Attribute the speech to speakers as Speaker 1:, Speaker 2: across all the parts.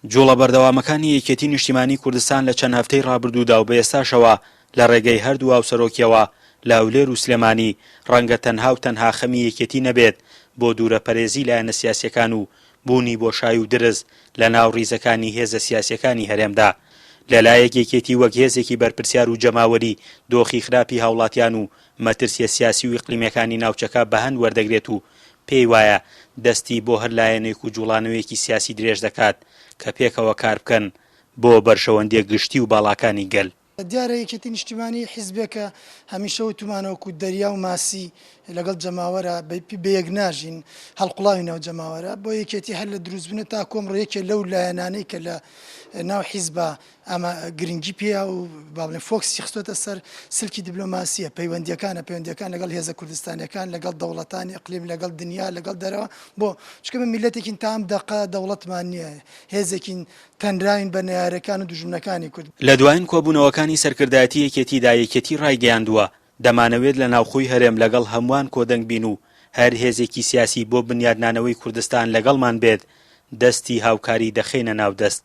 Speaker 1: جوڵە بەردەوامەکانی یەکێتی نیشتیمانی کوردستان لە چەند هەفتەی ڕابردوودا و بە ئێستاشەوە لە ڕێگەی هەردوو هاوسەرۆکیەوە لە هەولێر و سلێمانی ڕەنگە تەنها و تەنها خەمی یەکێتی نەبێت بۆ دوورەپەرێزی لایەنە سیاسیەکان و بوونی بۆشایی و درز لە ناو ڕیزەکانی هێزە سیاسیەکانی هەرێمدا. لەلایەک یەکێتی وەک هێزێکی بەرپرسیار و جەماوەری دۆخی خراپی هاوڵاتیان و مەترسیە سیاسی و ئیقلیمیەکانی ناوچەکە بەهەند وەردەگرێت و پێی وایە دەستی بۆ هەر لایەنێک و جوڵانەوەیەکی سیاسی درێژ دەکات کە پێکەوە کار بکەن بۆ بەرشەوەندیە گشتی و باڵاکانی گەل.
Speaker 2: دیارە یەکێتی نیشتیمانی حیزبێکە هەمیشە وتمانەوەکو دەریا و ماسی لەگەڵ جەماوەرە بەیەک ناژین هەڵقوڵاوی ناو جەماوەرە بۆ یەکێتی هەر لە دروستبوونە تا کۆمڕەیەکێ لەو لایەنانەی کە لە ناو حیزبە ئەمە گرنگی پێیا و باڵێن فۆکسی خستۆتە سەر سلکی دیبلۆماسیە پەیوەندیەکان لەگەڵ هێزە کوردستانیەکان لەگەڵ دەوڵەتانی ئەقلیم لەگەڵ دنیا لەگەڵ دەرەوە بۆ چکە میلەتێکین تام دەقا دەوڵەتمان نییە هێزێکین تەنراین بە نەیارەکان و دوژمنەکانی کورد.
Speaker 1: لە دوایین کۆبوونەوەکانی سەرکردایەتی یەکێتیدا یەکێتی ڕایگەیاندووە دەمانەوێت لە ناوخۆی هەرێم لەگەڵ هەمووان کۆدەنگ بین و هەر هێزێکی سیاسی بۆ بنیادنانەوەی کوردستان لەگەڵمان بێت دەستی هاوکاری دەخینە ناو دەست.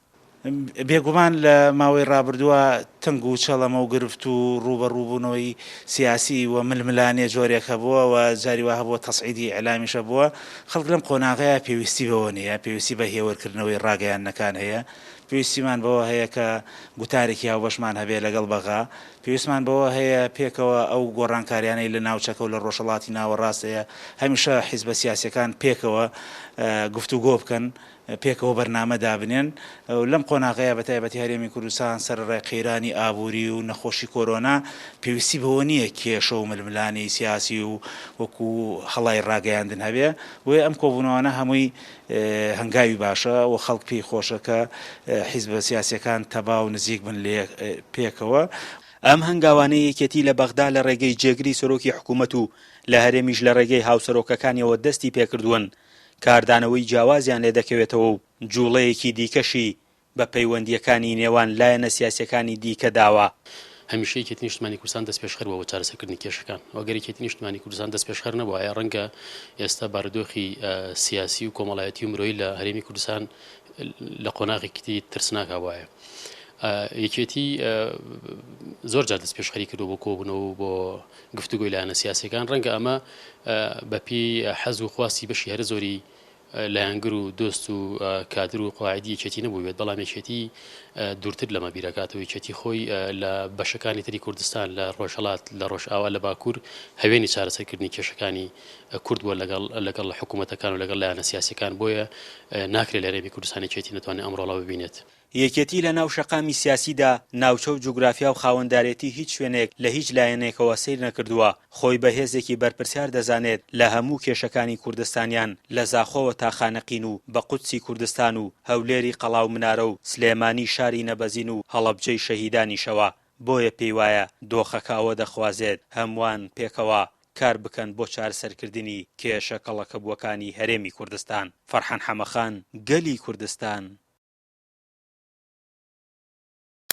Speaker 3: بێگومان لە ماوەی ڕابردووە تنگ و چەڵەمە و گرفت و ڕوبەڕووبوونەوەی سیاسی و ململانێ جۆرێکە بووە و جاری وە هەبووە تەسعیدی ئەلامیشە بووە خەڵک لەم قۆناغەیە پێویستی بەوە نیە پێویستی بە هێوەرکردنەوەی ڕاگەیاندنەکان هەیە پێویستیمان بەوە هەیە کە گوتارێکی هاوبەشمان هەبێ لەگەڵ بەغا پێویستمان بەوە هەیە پێکەوە ئەو گۆڕانکاریانەی لە ناوچەکە و لە ڕۆژهەڵاتی ناوەڕاستەیە هەمیشە حیزبە سیاسیەکان پێکەوە گفتوگۆ بکەن پێکەوە بەرنامە دابنێن لەم قۆناغەیە بە تایبەتی هەرێمی کوردستان سەرڕای قەیرانی ئابووری و نەخۆشی کۆرۆنا پێویستی بەوە نییە کێشە و ململانی سیاسی و وەکو هەڵای ڕاگەیاندن هەبێ بۆیە ئەم کۆبوونەوەانە هەمووی هەنگاوی باشە و خەڵک پێی خۆشە کە حیزبە سیاسیەکان تەبا و نزیک بن لێ پێکەوە.
Speaker 1: ئەم هەنگاوانەی یەکێتی لە بەغدا لە ڕێگەی جێگری سەرۆکی حکوومەت و لە هەرێمیش لە ڕێگەی هاوسەرۆکەکانیەوە دەستی پێکردوون کاردانەوەی جیاوازیان لێ دەکەوێتەوە و جوڵەیەکی دیکەشی بە پەیوەندیەکانی نێوان لایەنە سیاسیەکانی دیکە داوە.
Speaker 4: هەمیشە یەکێتی نیشتیمانی کوردستان دەست پێشخەرەوە بۆ چارەسەرکردنی کێشەکان ئەگەر یەکێتی نیشتیمانی کوردستان دەست پێشخەر نەبووایە ڕەنگە ئێستا بارودۆخی سیاسی و کۆمەڵایەتی و مرۆیی لە هەرێمی کوردستان لە قۆناغێکی ترسناک هەبوایە. یەکێتی زۆر جار دەست پێشخەری کردو بۆ کۆبوونەوە بۆ گفتوگۆی لایەنە سیاسیەکان ڕەنگە ئەمە بەپی حەز و خواستی بەشی هەر زۆری لایەنگر و دۆست و کادر و قواعدی یەکێتی نەبوو بێت بەڵام یەکێتی دوورتر لەمە بیرەکاتەوە یەکێتی خۆی لە بەشەکانی تری کوردستان لە ڕۆژهەڵات لە ڕۆژئاوا لە باکوور هەوێنی چارەسەرکردنی کێشەکانی کورد بووە لەگەڵ حکوومەتەکان و لەگەڵ لایەنە سیاسیەکان بۆیە ناکرێت لە هەرێمی کوردستان یەکێتی نەتوانێت ئەمڕۆڵەوە ببینێت.
Speaker 1: یەکێتی لە ناو شەقامی سیاسیدا ناوچە و جوگرافیا و خاوەندارێتی هیچ شوێنێک لە هیچ لایەنێکەوە سیر نەکردووە خۆی بە هێزێکی بەرپرسیار دەزانێت لە هەموو کێشەکانی کوردستانیان لە زاخۆوە تا خانەقین و بە قودسی کوردستان و هەولێری قەڵاو منارە و سلێمانی شاری نەبەزین و هەڵەبجەی شەهیدانیشەوە بۆیە پێی وایە دۆخەکەوە دەخوازێت هەمووان پێکەوە کار بکەن بۆ چارەسەرکردنی کێشە کەڵەکەبووەکانی هەرێمی کوردستان. فەرحان حەمەخان، گەلی کوردستان.